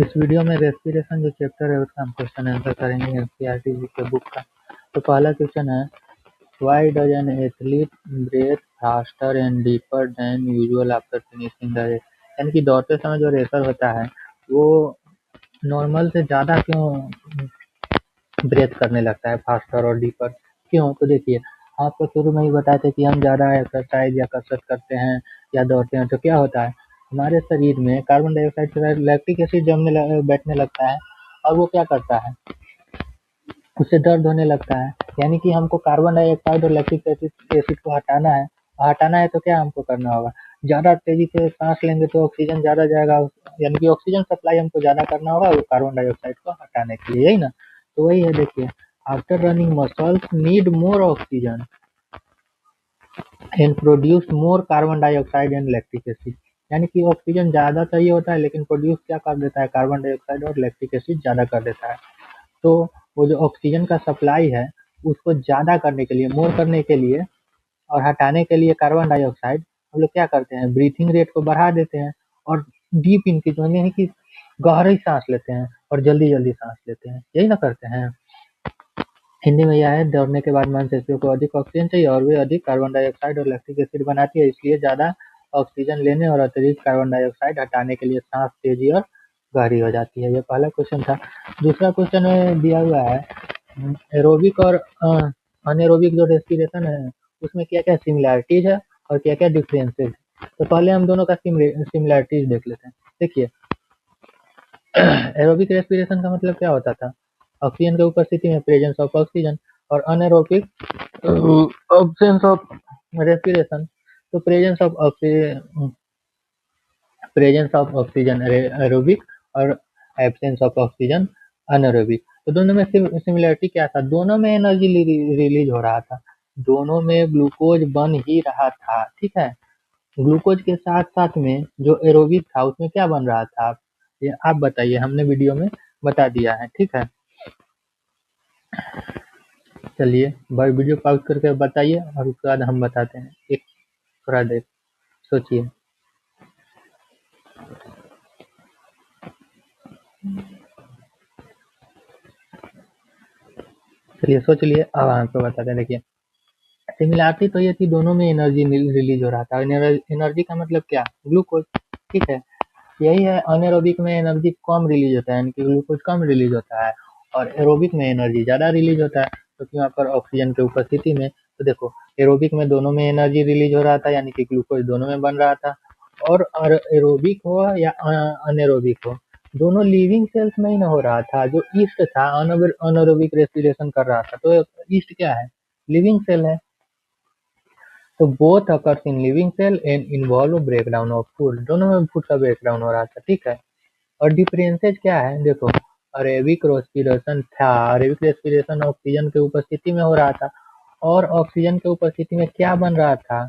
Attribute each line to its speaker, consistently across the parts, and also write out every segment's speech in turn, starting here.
Speaker 1: इस वीडियो में रेस्पिरेशन जो चैप्टर है उसका हम क्वेश्चन आंसर करेंगे एनसीईआरटी के बुक का। तो पहला क्वेश्चन है, why does an athlete breathe faster and deeper than usual after finishing the race. यानी कि दौड़ते समय जो रेसर होता है वो नॉर्मल से ज़्यादा क्यों ब्रेथ करने लगता है, फास्टर और डीपर क्यों? तो देखिए, आपको शुरू में ही बताए थे कि हम ज़्यादा एक्सरसाइज या कसरत करते हैं या दौड़ते हैं तो क्या होता है, हमारे शरीर में कार्बन डाइऑक्साइड के साथ लैक्टिक एसिड बैठने लगता है और वो क्या करता है, उससे दर्द होने लगता है। यानी कि हमको कार्बन डाइऑक्साइड और लैक्टिक एसिड को हटाना है तो क्या हमको करना होगा, ज़्यादा तेजी से सांस लेंगे तो ऑक्सीजन ज़्यादा जाएगा, यानी कि ऑक्सीजन सप्लाई हमको ज़्यादा करना होगा वो कार्बन डाइऑक्साइड को हटाने के लिए, यही ना। तो वही है, देखिए, after running muscles need more oxygen and produce more carbon dioxide and lactic acid. यानी कि ऑक्सीजन ज़्यादा चाहिए होता है लेकिन प्रोड्यूस क्या कर देता है, कार्बन डाइऑक्साइड और लैक्टिक एसिड ज़्यादा कर देता है। तो वो जो ऑक्सीजन का सप्लाई है उसको ज़्यादा करने के लिए, मोर करने के लिए और हटाने के लिए कार्बन डाइऑक्साइड हम लोग क्या करते हैं, ब्रीथिंग रेट को बढ़ा देते हैं और डीप इनक्रीज यानी कि गहरी सांस लेते हैं और जल्दी जल्दी सांस लेते हैं, यही ना करते हैं। हिंदी में यह है, दौड़ने के बाद मांसपेशियों को अधिक ऑक्सीजन चाहिए और वे अधिक कार्बन डाइऑक्साइड और लैक्टिक एसिड बनाती है, इसलिए ज़्यादा ऑक्सीजन लेने और अतिरिक्त कार्बन डाइऑक्साइड हटाने के लिए सांस तेजी और गहरी हो जाती है। ये पहला क्वेश्चन था। दूसरा क्वेश्चन में दिया हुआ है, एरोबिक और अनएरोबिक जो रेस्पिरेशन है उसमें क्या क्या सिमिलैरिटीज है और क्या क्या डिफरेंसेस है। तो पहले हम दोनों का सिमिलैरिटीज देख लेते हैं। देखिए, एरोबिक रेस्पिरेशन का मतलब क्या होता था, ऑक्सीजन की उपस्थिति में प्रेजेंस ऑफ ऑक्सीजन, और अनएरोबिक ऑब्सेंस ऑफ रेस्पिरेशन। तो प्रेजेंस ऑफ ऑक्सीजन एरोबिक और एब्सेंस ऑफ ऑक्सीजन अनएरोबिक। तो दोनों में सिमिलरिटी क्या था, दोनों में एनर्जी रिलीज हो रहा था, दोनों में ग्लूकोज बन ही रहा था, ठीक है। ग्लूकोज के साथ साथ में जो एरोबिक था उसमें क्या बन रहा था, ये आप बताइए, हमने वीडियो में बता दिया है, ठीक है। चलिए भाई, वीडियो पॉज करके बताइए और उसके बाद हम बताते हैं, एक थोड़ा देर सोचिए। चलिए सोच लिए, अब आपको बताते हैं। देखिए, सिमिलरिटी तो ये थी, दोनों में एनर्जी रिलीज हो रहा था। एनर्जी का मतलब क्या, ग्लूकोज, ठीक है। यही है, अनएरोबिक में एनर्जी कम रिलीज होता है, यानी कि ग्लूकोज कम रिलीज होता है, और एरोबिक में एनर्जी ज़्यादा रिलीज होता है क्योंकि वहाँ पर ऑक्सीजन की उपस्थिति में। तो देखो, एरोबिक में दोनों में एनर्जी रिलीज हो रहा था, यानी कि ग्लूकोज दोनों में बन रहा था। और एरोबिक हो या अनएरोबिक हो, दोनों लिविंग सेल्स में ही ना हो रहा था। जो ईस्ट था अनएरोबिक रेस्पिरेशन कर रहा था, तो ईस्ट क्या है, लिविंग सेल है। तो both occurs in living cell and involve breakdown of food, दोनों में फूड का ब्रेकडाउन हो रहा था, ठीक है। और डिफरेंसेस क्या है, देखो, अरेबिक रेस्पिरेशन था, अरेबिक रेस्पिरेशन ऑक्सीजन की उपस्थिति में हो रहा था, और ऑक्सीजन की उपस्थिति में क्या बन रहा था,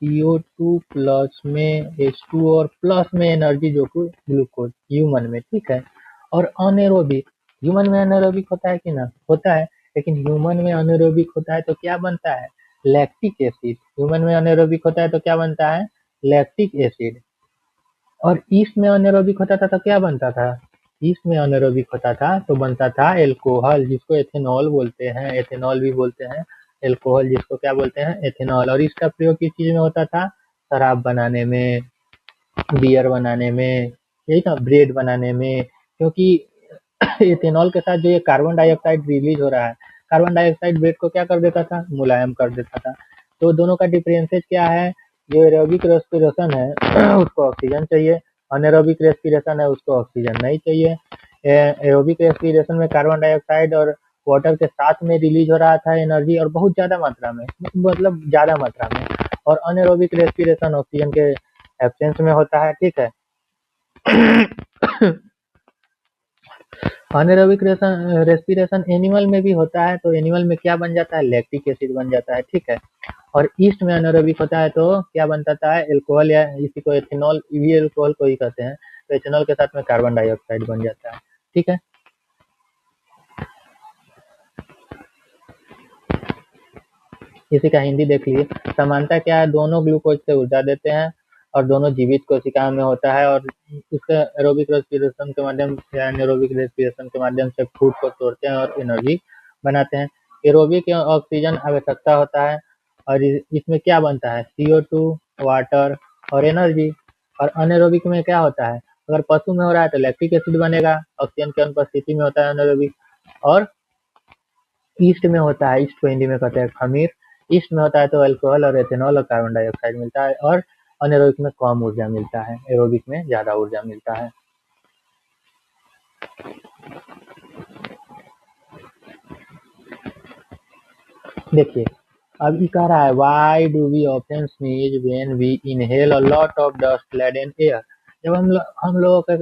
Speaker 1: CO2 प्लस में H2 और प्लस में एनर्जी जो कि ग्लूकोज ह्यूमन में, ठीक है। और अनेरोबिक, ह्यूमन में अनेरोबिक होता है कि ना, होता है, लेकिन ह्यूमन में अनेरोबिक होता है तो क्या बनता है, लैक्टिक एसिड। ह्यूमन में अनेरोबिक होता है तो क्या बनता है, लैक्टिक एसिड। और ईस्ट में अनेरोबिक होता था तो क्या बनता था, ईस्ट में अनेरोबिक होता था तो बनता था एल्कोहल, जिसको एथेनॉल बोलते हैं, एथेनॉल भी बोलते हैं, एल्कोहल जिसको क्या बोलते हैं, एथेनॉल। और इसका प्रयोग किस चीज में होता था, शराब बनाने में, बियर बनाने में, यही था, ब्रेड बनाने में। क्योंकि एथेनॉल के साथ जो ये कार्बन डाइऑक्साइड रिलीज हो रहा है, कार्बन डाइऑक्साइड ब्रेड को क्या कर देता था, मुलायम कर देता था। तो दोनों का डिफरेंसेस क्या है, जो एरोबिक रेस्पिरेशन है उसको ऑक्सीजन चाहिए, अनेरोबिक रेस्पिरेशन है उसको ऑक्सीजन नहीं चाहिए। एरोबिक रेस्पिरेशन में कार्बन डाइऑक्साइड और वाटर के साथ में रिलीज हो रहा था एनर्जी, और बहुत ज्यादा मात्रा में, मतलब ज्यादा मात्रा में। और अनेरोबिक रेस्पिरेशन ऑक्सीजन के एब्सेंस में होता है, ठीक है। अनेरोबिक रेस्पिरेशन एनिमल में भी होता है, तो एनिमल में क्या बन जाता है, लैक्टिक एसिड बन जाता है, ठीक है। और ईस्ट में अनेरोबिक होता है तो क्या बनता है, एल्कोहल, या इसी को एथेनॉल, भी एल्कोहल को ही कहते हैं, तो एथेनॉल के साथ में कार्बन डाइऑक्साइड बन जाता है, ठीक है। इसी का हिंदी देख लीजिए, समानता क्या है, दोनों ग्लूकोज से ऊर्जा देते हैं और दोनों जीवित कोशिका में होता है और उसके एरोबिक रेस्पिरेशन के माध्यम से एनारोबिक रेस्पिरेशन के माध्यम से फूड को तोड़ते हैं और एनर्जी बनाते हैं। एरोबिक ऑक्सीजन आवश्यकता होता है और इसमें क्या बनता है, CO2, वाटर और एनर्जी। और अनेरोबिक में क्या होता है, अगर पशु में हो रहा है तो लैक्टिक एसिड बनेगा, ऑक्सीजन की अनुपस्थिति में होता है अनेरोबिक। और ईस्ट में होता है, ईस्ट को हिंदी में कहते हैं खमीर। ईस्ट में होता है तो अल्कोहल और एथेनॉल और कार्बन डाइऑक्साइड मिलता है और अनेरोबिक में कम ऊर्जा मिलता है, एरोबिक में ज्यादा ऊर्जा मिलता है। देखिए अब ये कह रहा है why do we often sneeze when we inhale a lot of dust laden air. जब हम लोगों के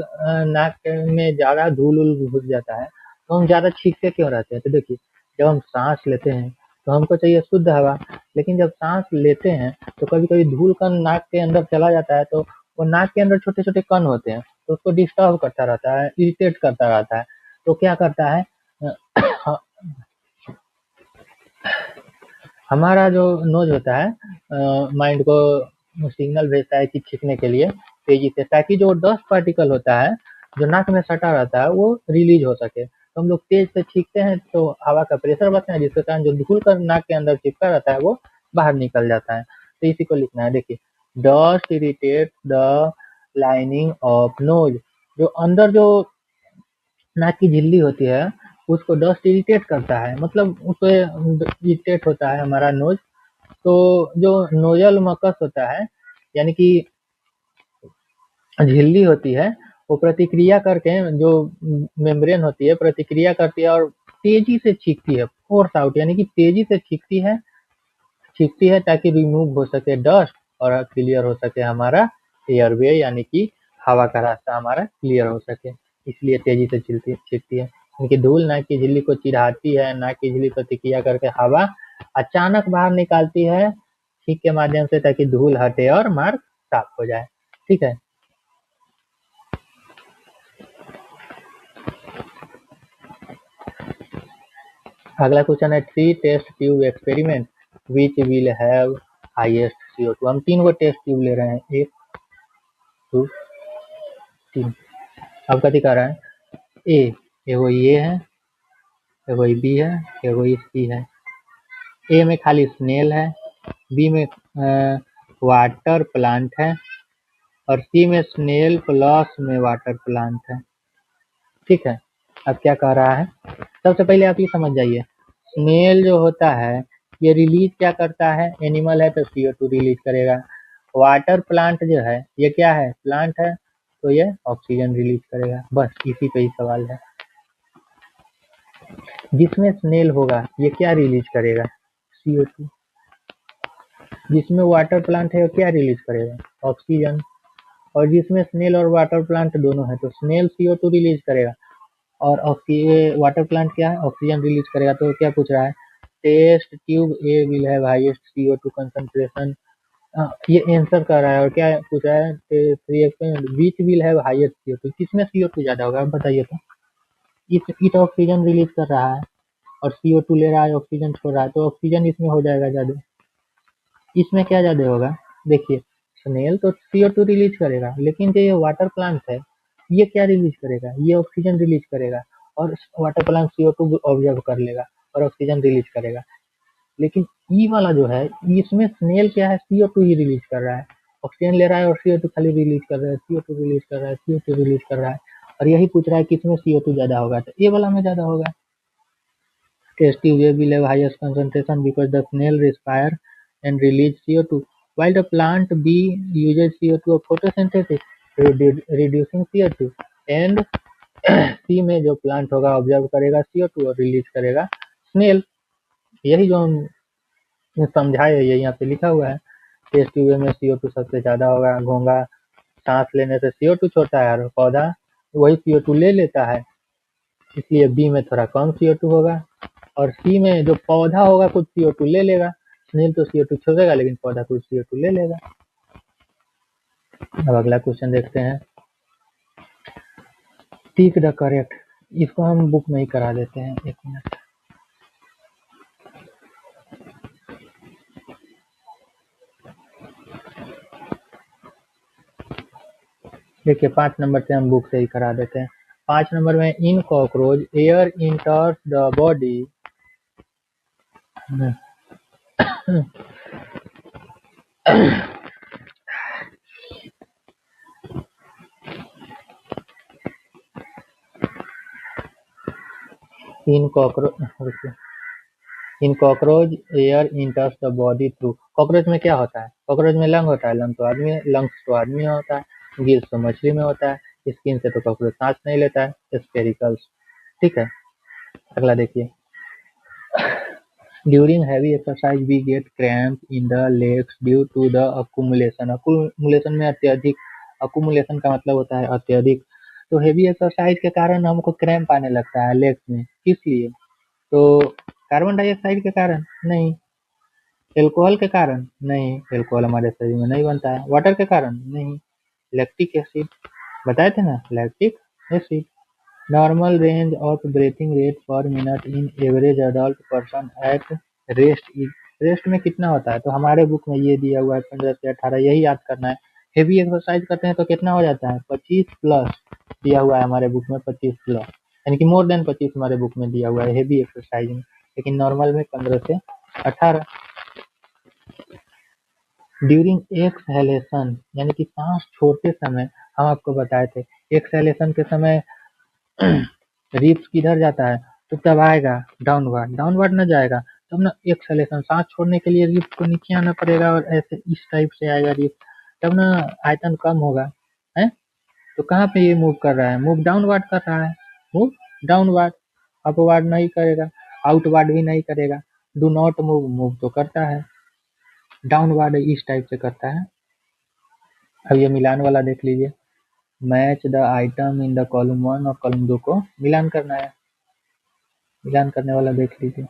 Speaker 1: नाक में ज्यादा धूल उल घुस जाता है तो हम ज्यादा छींकते क्यों रहते हैं। तो देखिए जब हम सांस लेते हैं तो हमको चाहिए शुद्ध हवा, लेकिन जब सांस लेते हैं तो कभी कभी धूल कण नाक के अंदर चला जाता है, तो वो नाक के अंदर छोटे छोटे कण होते हैं तो उसको डिस्टर्ब करता रहता है, इरिटेट करता रहता है। तो क्या करता है हमारा जो नोज होता है माइंड को सिग्नल भेजता है कि छींकने के लिए तेजी से, ताकि जो डस्ट पार्टिकल होता है जो नाक में सटा रहता है वो रिलीज हो सके। तो हम लोग तेज से छींकते हैं तो हवा का प्रेशर बढ़ता है, जिसके कारण जो धूल कर नाक के अंदर चिपका रहता है वो बाहर निकल जाता है। तो इसी को लिखना है। देखिए dust irritate the lining of nose, जो अंदर जो नाक की झिल्ली होती है उसको डस्ट इरिटेट करता है, मतलब उससे इरिटेट होता है हमारा नोज। तो जो नोजल मकस होता है यानी कि झिल्ली होती है वो प्रतिक्रिया करके, जो मेम्ब्रेन होती है प्रतिक्रिया करती है और तेजी से छींकती है, फोर्स आउट यानी कि तेजी से छींकती है ताकि रिमूव हो सके डस्ट और क्लियर हो सके हमारा एयरवे, यानी कि हवा का रास्ता हमारा क्लियर हो सके, इसलिए तेजी से छींकती है। क्योंकि धूल नाक की झिल्ली को चिढ़ाती है, नाक की झिल्ली प्रतिक्रिया करके हवा अचानक बाहर निकालती है छींक के माध्यम से, ताकि धूल हटे और मार्ग साफ हो जाए। ठीक है। अगला क्वेश्चन है three test tube experiment which will have highest CO2। हम 3 गो टेस्ट ट्यूब ले रहे हैं, 1 2 3। अब कथी कर रहा है, एगो ये है, एगो बी है, एगो सी है। ए में खाली स्नेल है, बी में वाटर प्लांट है और सी में स्नेल प्लस में वाटर प्लांट है। ठीक है। अब क्या कह रहा है, सबसे पहले आप ये समझ जाइए, स्नेल जो होता है ये रिलीज क्या करता है, एनिमल है तो CO2 रिलीज करेगा। वाटर प्लांट जो है ये क्या है, प्लांट है तो ये ऑक्सीजन रिलीज करेगा। बस इसी पे ही सवाल है। जिसमें स्नेल होगा ये क्या रिलीज करेगा, CO2। जिसमें वाटर प्लांट है वो क्या रिलीज करेगा, ऑक्सीजन। और जिसमें स्नेल और वाटर प्लांट दोनों है तो स्नेल CO2 रिलीज करेगा और वाटर प्लांट क्या है, ऑक्सीजन रिलीज करेगा। तो क्या पूछ रहा है, test tube A will have highest CO2 concentration. ये आंसर कर रहा है और क्या पूछ रहा है, three experiment which will have highest CO2, किसमें CO2 ज्यादा होगा, आप बताइए। तो इस ऑक्सीजन रिलीज कर रहा है और CO2 ले रहा है, ऑक्सीजन छोड़ रहा है, तो ऑक्सीजन इसमें हो जाएगा ज्यादा। इसमें क्या ज्यादा होगा, देखिए स्नेल तो CO2 रिलीज करेगा, लेकिन जो ये वाटर प्लांट है ये क्या रिलीज करेगा, ये ऑक्सीजन रिलीज करेगा और वाटर प्लांट CO2 ऑब्जर्व कर लेगा और ऑक्सीजन रिलीज करेगा। लेकिन ई वाला जो है इसमें स्नेल क्या है, CO2 ही रिलीज कर रहा है, ऑक्सीजन ले रहा है और CO2 खाली रिलीज कर रहा है, CO2 रिलीज कर रहा है, CO2 रिलीज कर रहा है। और यही पूछ रहा है किसमें CO2 ज्यादा होगा, तो ये वाला में ज्यादा होगा। Test tube will have highest concentration because the snail respire and release CO2, while the plant B uses CO2 of photosynthesis, reducing CO2, and C में जो प्लांट होगा ऑब्जर्व करेगा CO2 और रिलीज करेगा स्नेल। यही जो हम समझाए ये यहाँ पे लिखा हुआ है। टेस्ट ट्यूब में CO2 सबसे ज्यादा होगा, घोंघा सांस लेने से CO2 छोड़ता है और पौधा वही CO2 ले लेता है, इसलिए बी में थोड़ा कम CO2 होगा। और सी में जो पौधा होगा कुछ CO2 ले लेगा, स्नेल तो CO2 छोड़ेगा लेकिन पौधा कुछ CO2 ले लेगा। अब अगला क्वेश्चन देखते हैं, टिक द करेक्ट। इसको हम बुक में ही करा देते हैं, 1 मिनट। देखिए 5 नंबर से हम बुक से ही करा देते हैं। 5 नंबर में इन cockroach air इंटर्स the body. In cockroach in cockroach air इंटर्स the body through. Cockroach में क्या होता है? कॉकरोच में लंग होता है, लंग्स तो आदमी में होता है, गिल्स तो मछली में होता है, स्किन से तो कॉकरोच सांस नहीं लेता है, स्पेरिकल्स। ठीक है, अगला देखिए। During heavy exercise we get cramp in the legs due to the accumulation. Accumulation में अत्यधिक, अकुमुलेशन का मतलब होता है अत्यधिक। तो हेवी एक्सरसाइज के कारण हमको क्रैम्प आने लगता है लेग्स में, किस लिए? तो कार्बन डाइऑक्साइड के कारण? नहीं। एल्कोहल के कारण? नहीं, एल्कोहल हमारे शरीर में नहीं बनता है। वाटर के कारण? नहीं। लैक्टिक एसिड, बताए थे ना, lactic acid. Normal range of breathing rate पर minute in average adult person at rest is. Rest में कितना होता है? तो हमारे बुक में ये दिया हुआ है 15 से 18, यही याद करना है। हेवी एक्सरसाइज करते हैं तो कितना हो जाता है? 25 प्लस दिया हुआ है हमारे बुक में, 25 प्लस, यानी कि मोर देन 25 हमारे बुक में दिया हुआ है हेवी एक्सरसाइज में, लेकिन नॉर्मल में 15 से 18। ड्यूरिंग एक्सहेलेशन, यानी कि सांस छोड़ते समय, हम आपको बताए थे एक्सहेलेशन के समय रिप्स किधर जाता है? तो तब आएगा डाउनवर्ड, डाउनवर्ड न जाएगा तब ना एक्सहेलेशन, सांस छोड़ने के लिए रिप्स को नीचे आना पड़ेगा और ऐसे इस टाइप से आएगा रिप्स, तब ना आयतन कम होगा है। तो कहाँ पे ये मूव कर रहा है? मूव डाउनवर्ड कर रहा है, मूव डाउनवर्ड, अपवर्ड नहीं करेगा, आउटवर्ड भी नहीं करेगा। डू नॉट मूव, मूव तो करता है, डाउनवर्ड इस टाइप से करता है। अब ये मिलान वाला देख लीजिए। Match the item in the column 1 और कॉलम 2 को मिलान करना है। मिलान करने वाला देख लीजिए।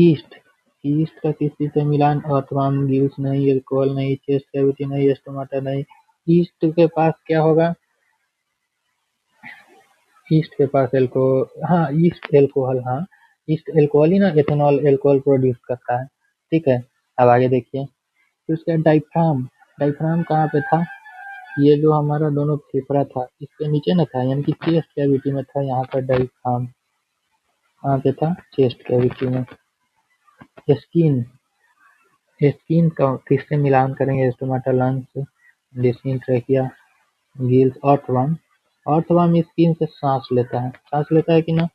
Speaker 1: ईस्ट, ईस्ट का किस चीज से मिलान? अर्थवार्म, गिल्स नहीं, एल्कोहल नहीं, चेस्ट कैविटी नहीं, स्टोमाटा नहीं। ईस्ट के पास क्या होगा? ईस्ट के पास एल्को हाँ, ईस्ट एल्कोहल, हाँ, ईस्ट एल्कोहल ही ना, एथेनॉल एल्कोहल प्रोड्यूस करता है। ठीक है, अब आगे देखिए। फिर उसका डाइफ्राम, डाइफ्राम कहाँ पे था? ये जो हमारा दोनों फेफड़ा था इसके नीचे ना था, यानी कि चेस्ट कैविटी में था, यहाँ पर डाइफ्राम कहाँ पे था? चेस्ट कैविटी में। स्किन, स्किन का किससे मिलान करेंगे? Stomata, lungs, listening, trachea, gills, earthworm. Earthworm skin से सांस लेता है, सांस लेता है कि ना?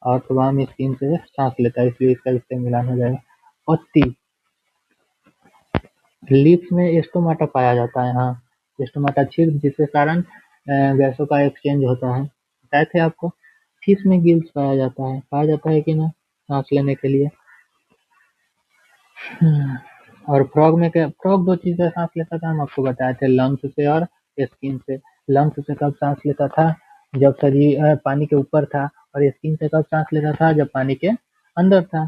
Speaker 1: अर्थवर्म स्किन से सांस लेता है, इसलिए इसका इससे मिलान हो जाएगा। पत्ती, लिप्स में स्टोमाटा पाया जाता है, हाँ, स्टोमाटा छिद्र जिसके कारण गैसों का एक्सचेंज होता है, बताए थे आपको। फिश में गिल्स पाया जाता है कि ना, सांस लेने के लिए। और फ्रॉग में क्या? फ्रॉग दो चीज से सांस लेता था, हम आपको बताए थे, लंग्स से और स्किन से। लंग्स से कब सांस लेता था? जब शरीर पानी के ऊपर था, और स्किन से कब सांस लेता था? जब पानी के अंदर था।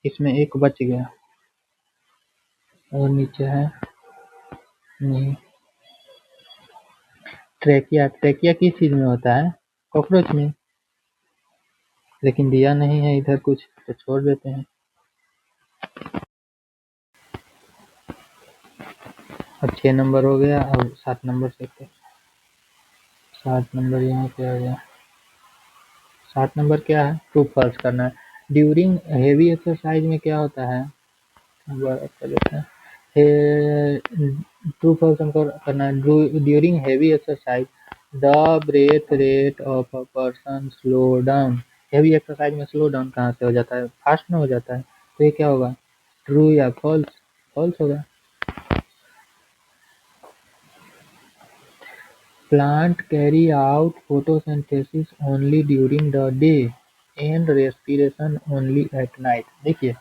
Speaker 1: इसमें एक बच गया, और नीचे है नहीं। ट्रेकिया, ट्रेकिया किस चीज में होता है? कॉकरोच में, लेकिन दिया नहीं है इधर कुछ, तो छोड़ देते हैं। अब 6 नंबर हो गया, अब 7 नंबर से 7 नंबर यहाँ पे आ गया। 7 नंबर क्या है? ट्रू फॉल्स करना है। ड्यूरिंग हेवी एक्सरसाइज में क्या होता है? ट्रू फॉल्स हमको करना है। During heavy exercise the breath rate of a person slow down. Heavy exercise में स्लो डाउन कहाँ से हो जाता है? फास्ट में हो जाता है, तो ये क्या होगा? ट्रू या फॉल्स? फॉल्स होगा। Plants carry out photosynthesis only during the day and respiration only at night। देखिए,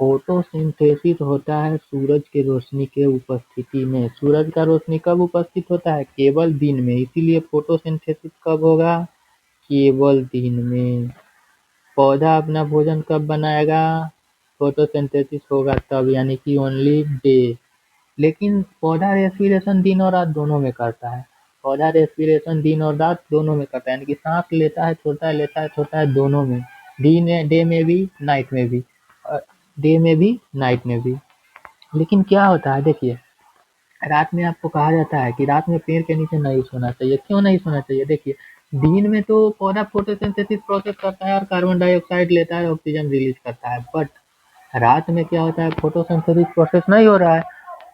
Speaker 1: फोटोसिंथेसिस होता है सूरज की रोशनी के उपस्थिति में। सूरज का रोशनी कब उपस्थित होता है? केवल दिन में, इसीलिए फोटोसिंथेसिस कब होगा? केवल दिन में। पौधा अपना भोजन कब बनाएगा? फोटोसिंथेसिस होगा तब, यानी कि ओनली डे। लेकिन पौधा रेस्पिरेशन दिन और रात दोनों में करता है। पौधा रेस्पिरेशन दिन और रात दोनों में करता है, यानी कि सांस लेता है, छोड़ता है, लेता है, छोड़ता है, दोनों में। डे में भी, नाइट में भी, डे में भी, नाइट में भी। लेकिन क्या होता है देखिए, रात में आपको कहा जाता है कि रात में पेड़ के नीचे नहीं सोना चाहिए। क्यों नहीं सोना चाहिए? देखिए, दिन में तो पौधा फोटोसिंथेसिस प्रोसेस करता है और कार्बन डाइऑक्साइड लेता है, ऑक्सीजन रिलीज करता है। बट रात में क्या होता है, फोटोसिंथेसिस प्रोसेस नहीं हो रहा है,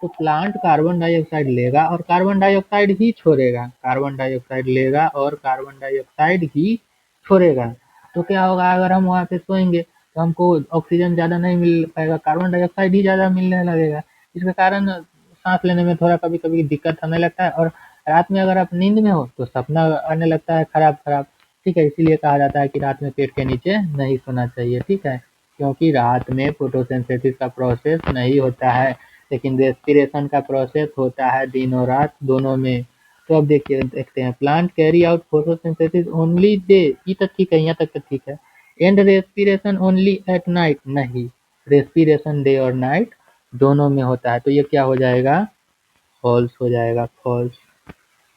Speaker 1: तो प्लांट कार्बन डाइऑक्साइड लेगा और कार्बन डाइऑक्साइड ही छोड़ेगा, कार्बन डाइऑक्साइड लेगा और कार्बन डाइऑक्साइड ही छोड़ेगा। तो क्या होगा, अगर हम वहाँ पे सोएंगे तो हमको ऑक्सीजन ज़्यादा नहीं मिल पाएगा, कार्बन डाइऑक्साइड ही ज़्यादा मिलने लगेगा। इसके कारण सांस लेने में थोड़ा कभी कभी दिक्कत होने लगता है। और रात में अगर आप नींद में हो तो सपना आने लगता है खराब खराब। ठीक है, इसीलिए कहा जाता है कि रात में पेड़ के नीचे नहीं सोना चाहिए। ठीक है, क्योंकि रात में फोटोसिंथेसिस का प्रोसेस नहीं होता है, लेकिन रेस्पिरेशन का प्रोसेस होता है दिन और रात दोनों में। तो अब देखिए, देखते हैं, plant carry out photosynthesis only day, ये तो ठीक है, यहाँ तक तो ठीक है। And respiration only at night, नहीं, रेस्पिरेशन डे और नाइट दोनों में होता है। तो ये क्या हो जाएगा, फॉल्स हो जाएगा, फॉल्स।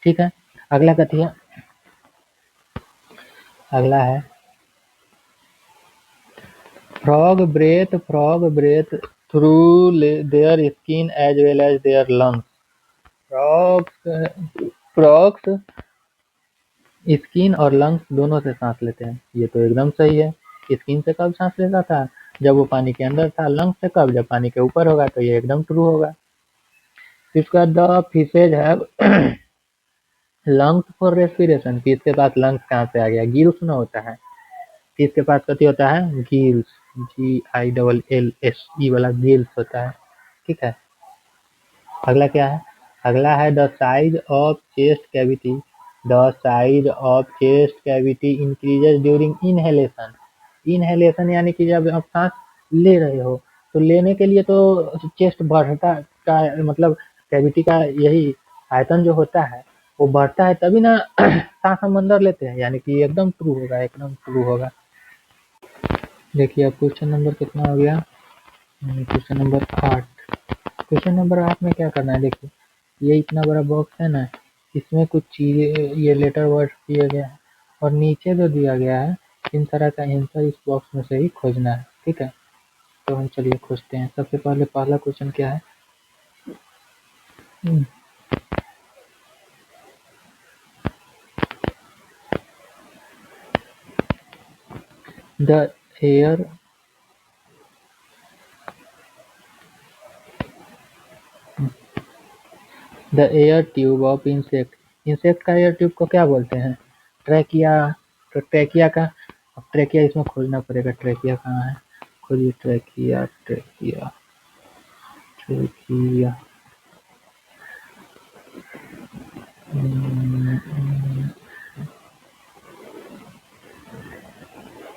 Speaker 1: ठीक है, अगला कथिए, अगला है frog breath through their skin as well as their lungs। frogs frogs skin और लंग्स दोनों से सांस लेते हैं, ये तो एकदम सही है। स्किन से कब सांस लेता था, जब वो पानी के अंदर था। लंग्स से कब, जब पानी के ऊपर होगा। तो ये एकदम ट्रू होगा। इसका द फिशेज है लंग्स फॉर रेस्पिरेशन। फिश के पास लंग्स कहाँ से आ गया, गिल्स ना होता है। फिश के पास कथी होता है, गिल्स, GILLS, वाला गिल्स होता है। ठीक है, अगला क्या है, अगला है the size of chest cavity. The size of chest cavity increases during inhalation. Inhalation यानी कि जब आप सांस ले रहे हो, तो लेने के लिए तो चेस्ट बढ़ता का मतलब कैविटी का यही आयतन जो होता है वो बढ़ता है, तभी ना सांस हम अंदर लेते हैं। यानी कि एकदम ट्रू होगा, एकदम ट्रू होगा। देखिए, अब क्वेश्चन नंबर कितना हो गया, क्वेश्चन नंबर 8। क्वेश्चन नंबर 8 में क्या करना है, देखिए, ये इतना बड़ा बॉक्स है ना, इसमें कुछ चीज़ें, ये लेटर वर्ड दिया गया है और नीचे जो दिया गया है, इन तरह का आंसर इस बॉक्स में से ही खोजना है। ठीक है, तो हम चलिए खोजते हैं। सबसे पहले पहला क्वेश्चन क्या है, the air the air tube of insect. Insect का एयर ट्यूब को क्या बोलते हैं, ट्रैकिया। तो ट्रैकिया का, अब ट्रैकिया इसमें खोजना पड़ेगा, ट्रैकिया कहाँ है, खोजिए, ट्रैकिया ट्रैकिया ट्रैकिया।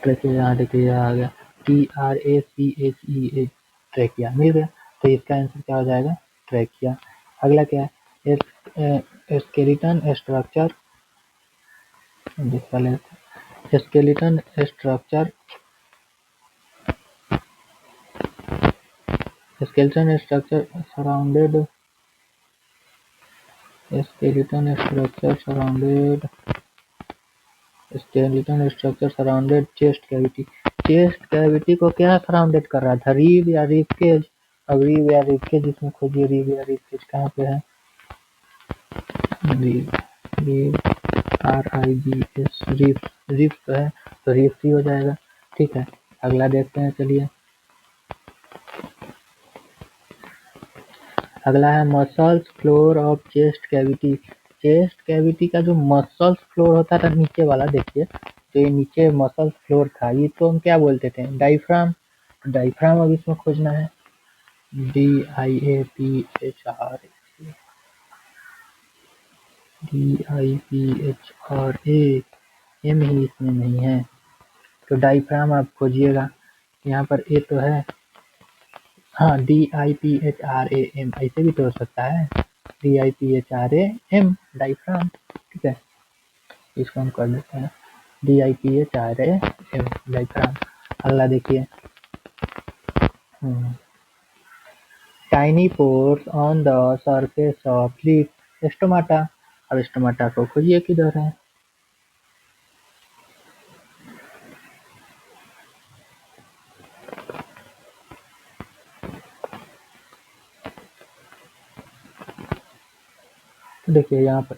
Speaker 1: ट्रैकिया, यहाँ देखिए, यहाँ आ गया, TRACHEA, ट्रैकिया मिल गया। तो इसका आंसर क्या हो जाएगा, ट्रैकिया। अगला क्या है, skeleton structure, skeleton structure, skeleton structure surrounded skeleton structure surrounded skeleton structure surrounded chest cavity। Chest cavity को क्या सराउंडेड कर रहा था, रिब या रिब केज। अब रिब या रिब केज इसमें खोजिए, रिब या रिब केज कहाँ पे है, rib, rib, RIBS, rib, rib तो है, तो रिब ही हो जाएगा। ठीक है, अगला देखते हैं, चलिए, अगला है muscles floor of chest cavity. Chest cavity का जो मसल्स फ्लोर होता था नीचे वाला, देखिए, तो ये नीचे मसल्स फ्लोर था, ये तो हम क्या बोलते थे, डाइफ्राम। डाइफ्राम अब इसमें खोजना है, DIAPHRA, DIPHRA, एम ही इसमें नहीं है। तो डाइफ्राम आप खोजिएगा, यहाँ पर ए तो है, हाँ, DIPHRAM, ऐसे भी तो हो सकता है, DIPHRAM, डाइफ्राम। ठीक है, इसको हम कर देते हैं, DIPHRAM, डाइफ्राम। अगला देखिए, tiny pores on the surface of leaf, stomata. अब स्टोमाटा को खोजिए किधर है, देखिए यहाँ पर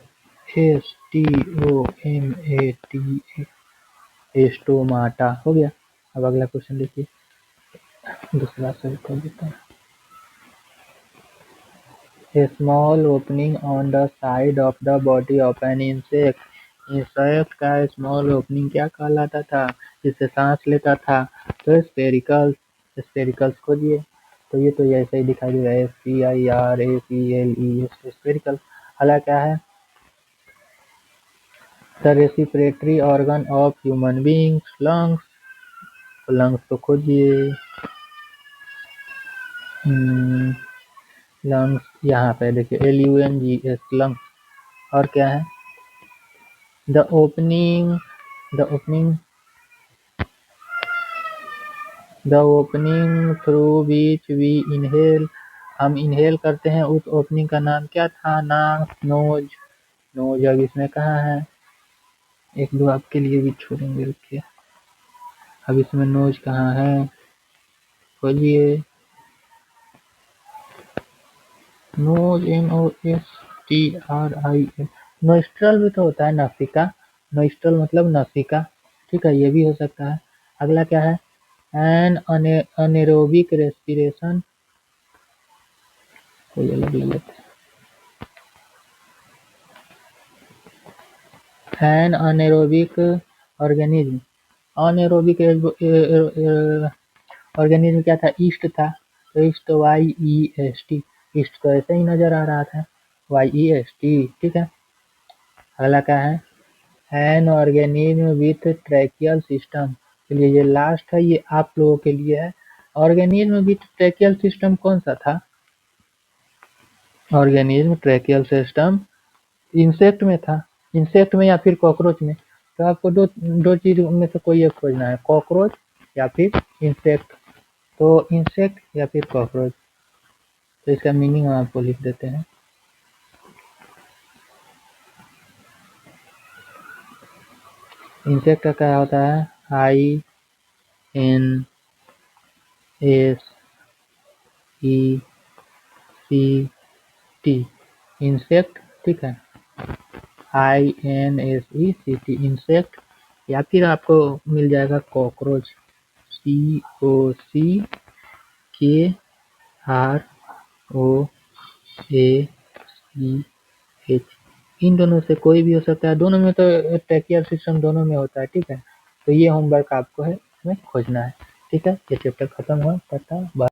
Speaker 1: STOMATA, स्टोमाटा हो गया। अब अगला क्वेश्चन देखिए, दूसरा सही कर देता हूँ। A small opening on the side of the body of an insect. Insect का स्मॉल ओपनिंग क्या कहलाता था, जिससे सांस लेता था? तो स्पेरिकल्स। स्पेरिकल्स खोजिए। तो ये तो ऐसे ही दिखाई दे रहा है, SPIRACLES, स्पेरिकल। अगला क्या है? The respiratory organ of human beings, lungs. तो लंग्स तो खोजिए। लंग्स यहाँ पे देखिए, LUNGS, लंग्स। और क्या है? The opening through which we inhale, हम इनहेल करते हैं, उस ओपनिंग का नाम क्या था? नाक, नोज। अब इसमें कहाँ है? एक दो आपके लिए भी छोड़ेंगे, रुकिए। अब इसमें नोज कहाँ है, खोलिए। Knows, NOSTRIL। नोस्ट्रल भी तो होता है, नासिका। नोस्ट्रल मतलब नासिका, ठीक है, ये भी हो सकता है। अगला क्या है? एन अनेरोबिक रेस्पिरेशन, कोई अलग ले लेते हैं। An anaerobic organism. Anaerobic organism क्या था? ईस्ट था। तो ईस्ट, YEST। ईस्ट तो ऐसे ही नजर आ रहा था, YEST, ठीक है। अगला क्या है? An organism with tracheal system. चलिए ये लास्ट है, ये आप लोगों के लिए है। ऑर्गेनिज्म विथ ट्रैकियल सिस्टम कौन सा था? ऑर्गेनिज्म ट्रैकियल सिस्टम इंसेक्ट में था। इंसेक्ट में या फिर कॉकरोच में। तो आपको दो दो चीज में से कोई एक खोजना है, कॉकरोच या फिर इंसेक्ट। तो इंसेक्ट या फिर कॉकरोच। तो इसका मीनिंग हम आपको लिख देते हैं। इंसेक्ट का क्या होता है? INSECT, इंसेक्ट, ठीक है। INSECT, insect. या फिर आपको मिल जाएगा कॉकरोच, COCKROACH। इन दोनों से कोई भी हो सकता है, दोनों में तो ट्रैकियल सिस्टम दोनों में होता है, ठीक है। तो ये होमवर्क आपको है, इसमें खोजना है, ठीक है। ये चैप्टर खत्म हुआ, टाटा बाय।